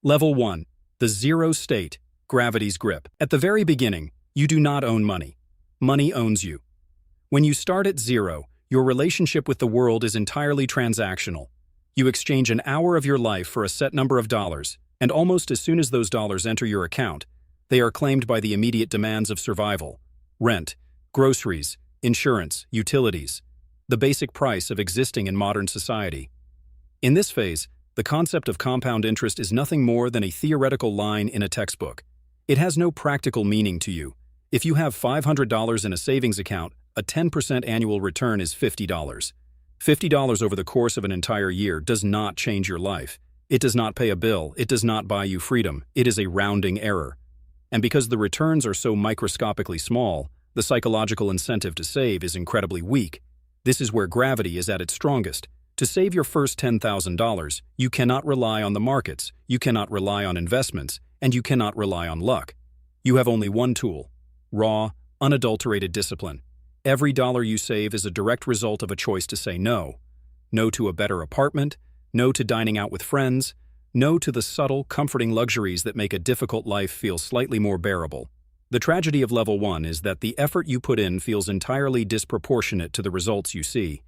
Level 1. The zero state, gravity's grip. At the very beginning, you do not own money. Money owns you. When you start at zero, your relationship with the world is entirely transactional. You exchange an hour of your life for a set number of dollars, and almost as soon as those dollars enter your account, they are claimed by the immediate demands of survival. Rent, groceries, insurance, utilities. The basic price of existing in modern society. In this phase, the concept of compound interest is nothing more than a theoretical line in a textbook. It has no practical meaning to you. If you have $500 in a savings account, a 10% annual return is $50. $50 over the course of an entire year does not change your life. It does not pay a bill. It does not buy you freedom. It is a rounding error. And because the returns are so microscopically small, the psychological incentive to save is incredibly weak. This is where gravity is at its strongest. To save your first $10,000, you cannot rely on the markets, you cannot rely on investments, and you cannot rely on luck. You have only one tool: raw, unadulterated discipline. Every dollar you save is a direct result of a choice to say no. No to a better apartment, no to dining out with friends, no to the subtle, comforting luxuries that make a difficult life feel slightly more bearable. The tragedy of Level 1 is that the effort you put in feels entirely disproportionate to the results you see.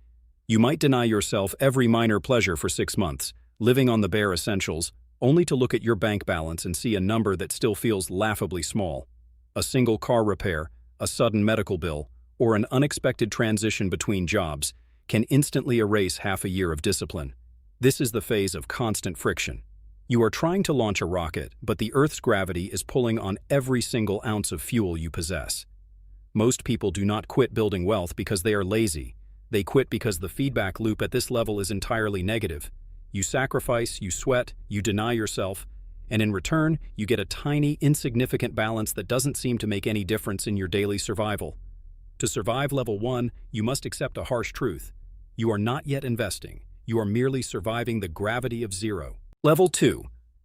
You might deny yourself every minor pleasure for 6 months, living on the bare essentials, only to look at your bank balance and see a number that still feels laughably small. A single car repair, a sudden medical bill, or an unexpected transition between jobs can instantly erase half a year of discipline. This is the phase of constant friction. You are trying to launch a rocket, but the Earth's gravity is pulling on every single ounce of fuel you possess. Most people do not quit building wealth because they are lazy. They quit because the feedback loop at this level is entirely negative. You sacrifice, you sweat, you deny yourself, and in return, you get a tiny, insignificant balance that doesn't seem to make any difference in your daily survival. To survive Level 1, you must accept a harsh truth. You are not yet investing. You are merely surviving the gravity of zero. Level 2.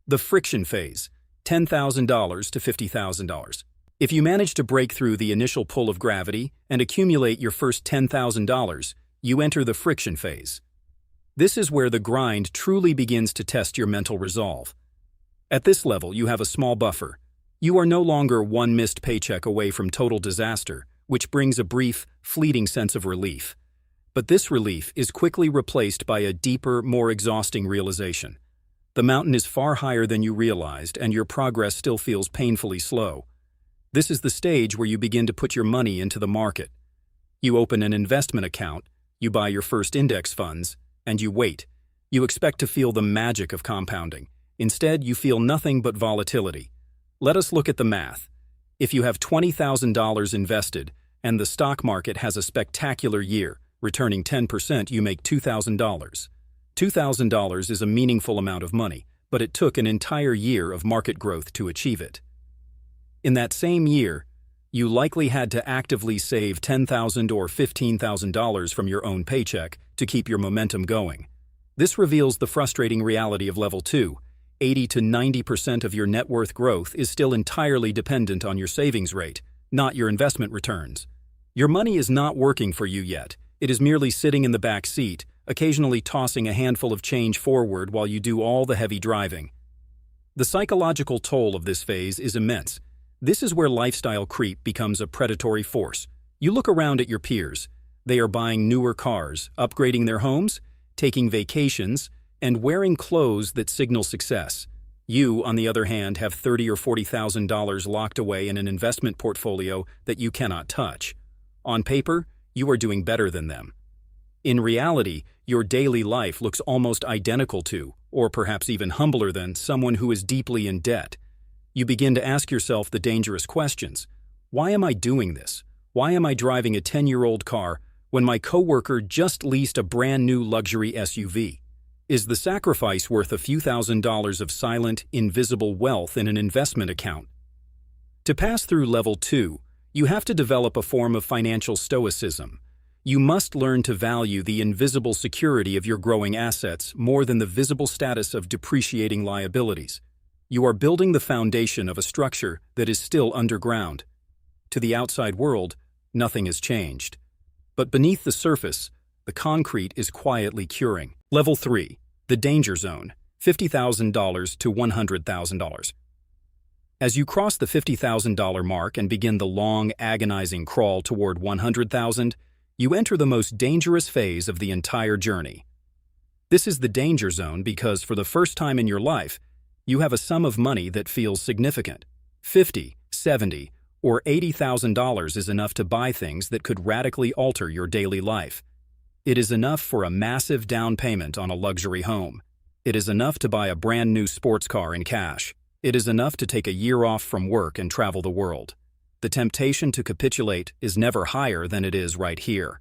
The friction phase, $10,000 to $50,000. If you manage to break through the initial pull of gravity and accumulate your first $10,000, you enter the friction phase. This is where the grind truly begins to test your mental resolve. At this level, you have a small buffer. You are no longer one missed paycheck away from total disaster, which brings a brief, fleeting sense of relief. But this relief is quickly replaced by a deeper, more exhausting realization. The mountain is far higher than you realized, and your progress still feels painfully slow. This is the stage where you begin to put your money into the market. You open an investment account, you buy your first index funds, and you wait. You expect to feel the magic of compounding. Instead, you feel nothing but volatility. Let us look at the math. If you have $20,000 invested, and the stock market has a spectacular year, returning 10%, you make $2,000. $2,000 is a meaningful amount of money, but it took an entire year of market growth to achieve it. In that same year, you likely had to actively save $10,000 or $15,000 from your own paycheck to keep your momentum going. This reveals the frustrating reality of Level 2. 80 to 90% of your net worth growth is still entirely dependent on your savings rate, not your investment returns. Your money is not working for you yet. It is merely sitting in the back seat, occasionally tossing a handful of change forward while you do all the heavy driving. The psychological toll of this phase is immense. This is where lifestyle creep becomes a predatory force. You look around at your peers. They are buying newer cars, upgrading their homes, taking vacations, and wearing clothes that signal success. You, on the other hand, have $30,000 or $40,000 locked away in an investment portfolio that you cannot touch. On paper, you are doing better than them. In reality, your daily life looks almost identical to, or perhaps even humbler than, someone who is deeply in debt. You begin to ask yourself the dangerous questions. Why am I doing this? Why am I driving a 10-year-old car when my coworker just leased a brand new luxury SUV? Is the sacrifice worth a few $1,000s of silent, invisible wealth in an investment account? To pass through Level 2, you have to develop a form of financial stoicism. You must learn to value the invisible security of your growing assets more than the visible status of depreciating liabilities. You are building the foundation of a structure that is still underground. To the outside world, nothing has changed. But beneath the surface, the concrete is quietly curing. Level 3. The danger zone. $50,000 to $100,000. As you cross the $50,000 mark and begin the long, agonizing crawl toward $100,000, you enter the most dangerous phase of the entire journey. This is the danger zone because for the first time in your life, you have a sum of money that feels significant. $50,000, $70,000, or $80,000 is enough to buy things that could radically alter your daily life. It is enough for a massive down payment on a luxury home. It is enough to buy a brand new sports car in cash. It is enough to take a year off from work and travel the world. The temptation to capitulate is never higher than it is right here.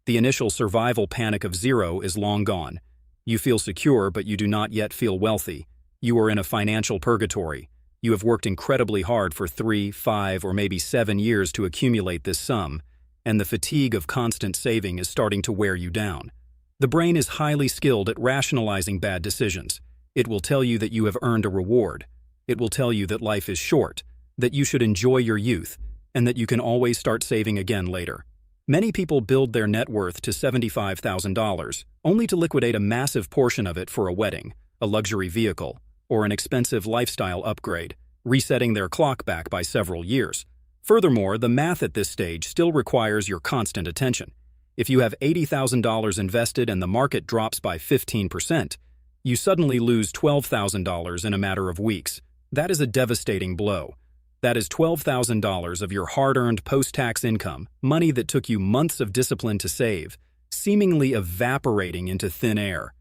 The initial survival panic of zero is long gone. You feel secure, but you do not yet feel wealthy. You are in a financial purgatory. You have worked incredibly hard for 3, 5, or maybe 7 years to accumulate this sum, and the fatigue of constant saving is starting to wear you down. The brain is highly skilled at rationalizing bad decisions. It will tell you that you have earned a reward. It will tell you that life is short, that you should enjoy your youth, and that you can always start saving again later. Many people build their net worth to $75,000, only to liquidate a massive portion of it for a wedding, a luxury vehicle, or an expensive lifestyle upgrade, resetting their clock back by several years. Furthermore, the math at this stage still requires your constant attention. If you have $80,000 invested and the market drops by 15%, you suddenly lose $12,000 in a matter of weeks. That is a devastating blow. That is $12,000 of your hard-earned post-tax income, money that took you months of discipline to save, seemingly evaporating into thin air.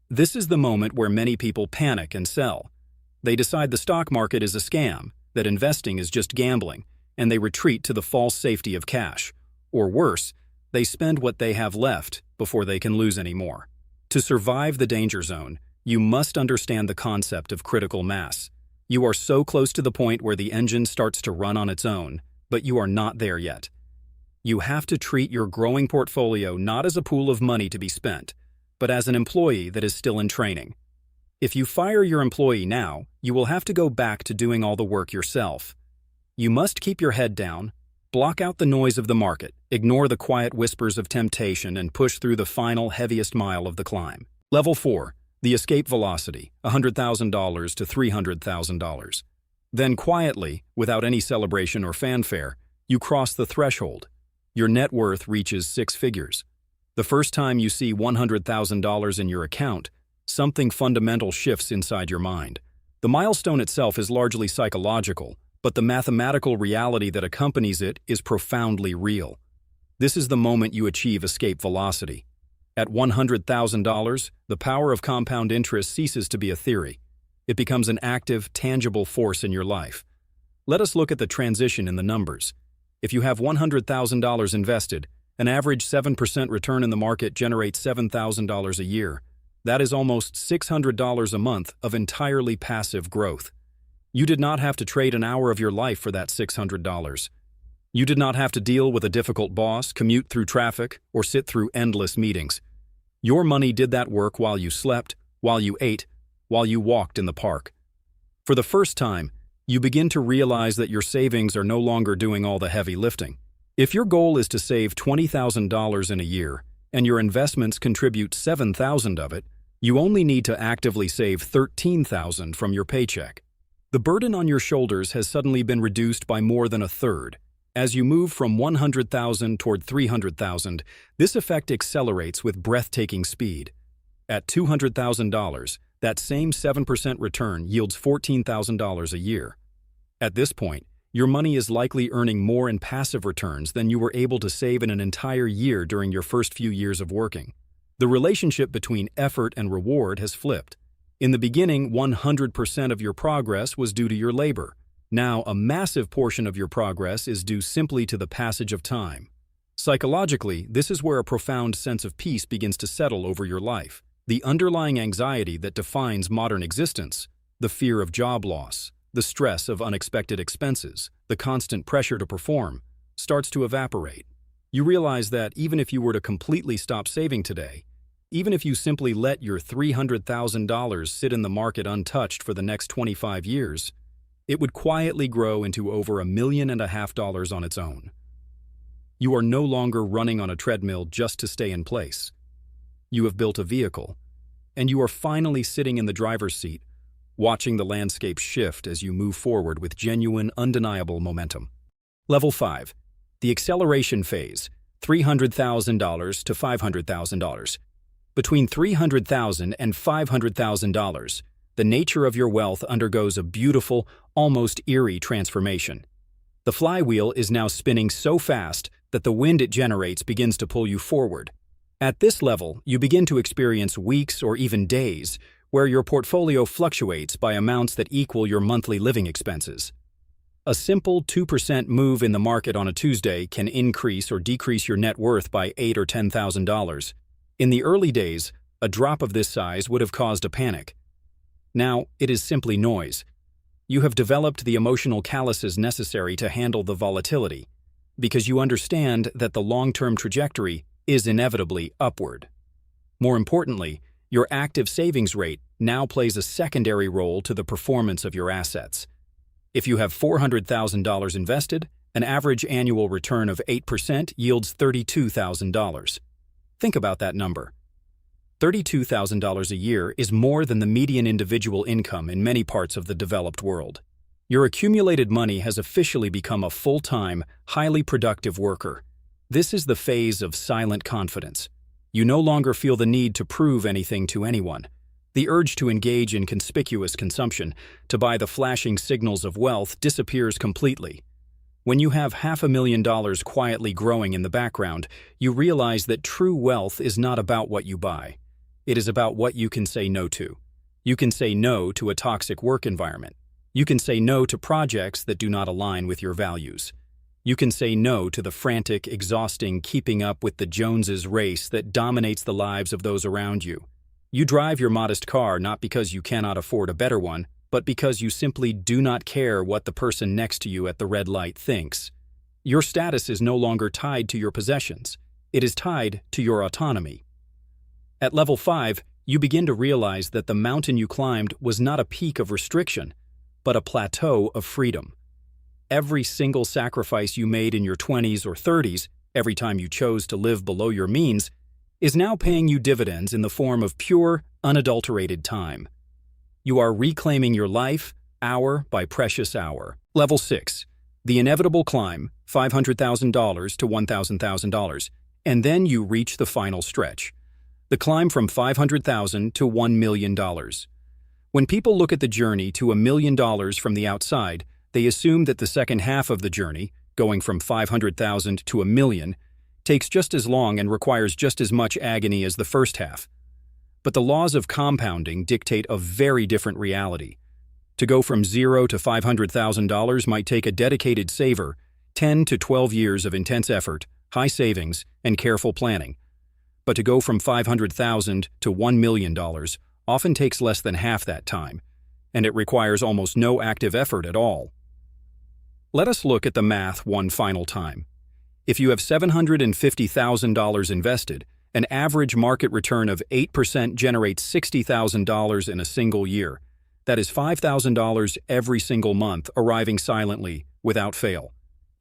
This is the moment where many people panic and sell. They decide the stock market is a scam, that investing is just gambling, and they retreat to the false safety of cash. Or worse, they spend what they have left before they can lose any more. To survive the danger zone, you must understand the concept of critical mass. You are so close to the point where the engine starts to run on its own, but you are not there yet. You have to treat your growing portfolio not as a pool of money to be spent, but as an employee that is still in training. If you fire your employee now, you will have to go back to doing all the work yourself. You must keep your head down, block out the noise of the market, ignore the quiet whispers of temptation, and push through the final, heaviest mile of the climb. Level 4. The escape velocity, $100,000 to $300,000. Then quietly, without any celebration or fanfare, you cross the threshold. Your net worth reaches 6 figures. The first time you see $100,000 in your account, something fundamental shifts inside your mind. The milestone itself is largely psychological, but the mathematical reality that accompanies it is profoundly real. This is the moment you achieve escape velocity. At $100,000, the power of compound interest ceases to be a theory. It becomes an active, tangible force in your life. Let us look at the transition in the numbers. If you have $100,000 invested, an average 7% return in the market generates $7,000 a year. That is almost $600 a month of entirely passive growth. You did not have to trade an hour of your life for that $600. You did not have to deal with a difficult boss, commute through traffic, or sit through endless meetings. Your money did that work while you slept, while you ate, while you walked in the park. For the first time, you begin to realize that your savings are no longer doing all the heavy lifting. If your goal is to save $20,000 in a year, and your investments contribute $7,000 of it, you only need to actively save $13,000 from your paycheck. The burden on your shoulders has suddenly been reduced by more than a third. As you move from $100,000 toward $300,000, this effect accelerates with breathtaking speed. At $200,000, that same 7% return yields $14,000 a year. At this point, your money is likely earning more in passive returns than you were able to save in an entire year during your first few years of working. The relationship between effort and reward has flipped. In the beginning, 100% of your progress was due to your labor. Now, a massive portion of your progress is due simply to the passage of time. Psychologically, this is where a profound sense of peace begins to settle over your life. The underlying anxiety that defines modern existence, the fear of job loss, the stress of unexpected expenses, the constant pressure to perform, starts to evaporate. You realize that even if you were to completely stop saving today, even if you simply let your $300,000 sit in the market untouched for the next 25 years, it would quietly grow into over $1.5 million on its own. You are no longer running on a treadmill just to stay in place. You have built a vehicle, and you are finally sitting in the driver's seat, watching the landscape shift as you move forward with genuine, undeniable momentum. Level 5. The acceleration phase, $300,000 to $500,000. Between $300,000 and $500,000, the nature of your wealth undergoes a beautiful, almost eerie transformation. The flywheel is now spinning so fast that the wind it generates begins to pull you forward. At this level, you begin to experience weeks or even days where your portfolio fluctuates by amounts that equal your monthly living expenses. A simple 2% move in the market on a Tuesday can increase or decrease your net worth by $8,000 or $10,000. In the early days, a drop of this size would have caused a panic. Now, it is simply noise. You have developed the emotional calluses necessary to handle the volatility, because you understand that the long-term trajectory is inevitably upward. More importantly, your active savings rate now plays a secondary role to the performance of your assets. If you have $400,000 invested, an average annual return of 8% yields $32,000. Think about that number. $32,000 a year is more than the median individual income in many parts of the developed world. Your accumulated money has officially become a full-time, highly productive worker. This is the phase of silent confidence. You no longer feel the need to prove anything to anyone. The urge to engage in conspicuous consumption, to buy the flashing signals of wealth, disappears completely. When you have $500,000 quietly growing in the background, you realize that true wealth is not about what you buy. It is about what you can say no to. You can say no to a toxic work environment. You can say no to projects that do not align with your values. You can say no to the frantic, exhausting keeping up with the Joneses race that dominates the lives of those around you. You drive your modest car not because you cannot afford a better one, but because you simply do not care what the person next to you at the red light thinks. Your status is no longer tied to your possessions. It is tied to your autonomy. At level 5, you begin to realize that the mountain you climbed was not a peak of restriction, but a plateau of freedom. Every single sacrifice you made in your 20s or 30s, every time you chose to live below your means, is now paying you dividends in the form of pure, unadulterated time. You are reclaiming your life, hour by precious hour. Level 6. The inevitable climb, $500,000 to $1,000,000, and then you reach the final stretch. The climb from $500,000 to $1 million. When people look at the journey to $1 million from the outside, they assume that the second half of the journey, going from $500,000 to $1 million, takes just as long and requires just as much agony as the first half. But the laws of compounding dictate a very different reality. To go from $0 to $500,000 might take a dedicated saver 10 to 12 years of intense effort, high savings, and careful planning. But to go from $500,000 to $1 million often takes less than half that time, and it requires almost no active effort at all. Let us look at the math one final time. If you have $750,000 invested, an average market return of 8% generates $60,000 in a single year. That is $5,000 every single month, arriving silently, without fail.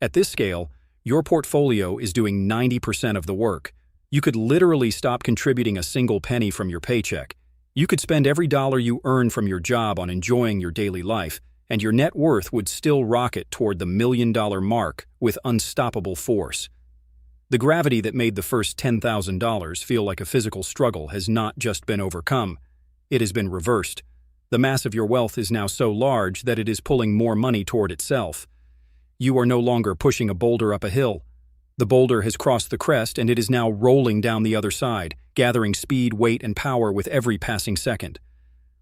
At this scale, your portfolio is doing 90% of the work. You could literally stop contributing a single penny from your paycheck. You could spend every dollar you earn from your job on enjoying your daily life, and your net worth would still rocket toward the $1 million mark with unstoppable force. The gravity that made the first $10,000 feel like a physical struggle has not just been overcome, it has been reversed. The mass of your wealth is now so large that it is pulling more money toward itself. You are no longer pushing a boulder up a hill. The boulder has crossed the crest and it is now rolling down the other side, gathering speed, weight, and power with every passing second.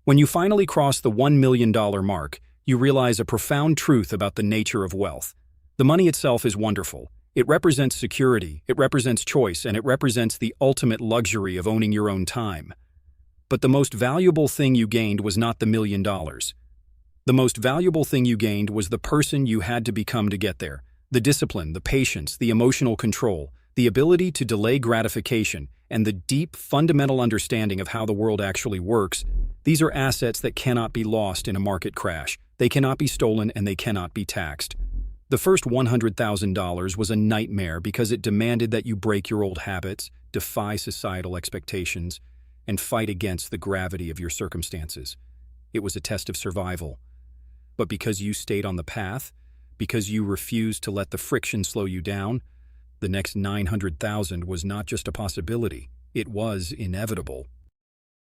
When you finally cross the $1 million mark, you realize a profound truth about the nature of wealth. The money itself is wonderful. It represents security, it represents choice, and it represents the ultimate luxury of owning your own time. But the most valuable thing you gained was not the $1 million. The most valuable thing you gained was the person you had to become to get there. The discipline, the patience, the emotional control, the ability to delay gratification, and the deep, fundamental understanding of how the world actually works. These are assets that cannot be lost in a market crash. They cannot be stolen and they cannot be taxed. The first $100,000 was a nightmare because it demanded that you break your old habits, defy societal expectations, and fight against the gravity of your circumstances. It was a test of survival. But because you stayed on the path, because you refused to let the friction slow you down, the next 900,000 was not just a possibility, it was inevitable.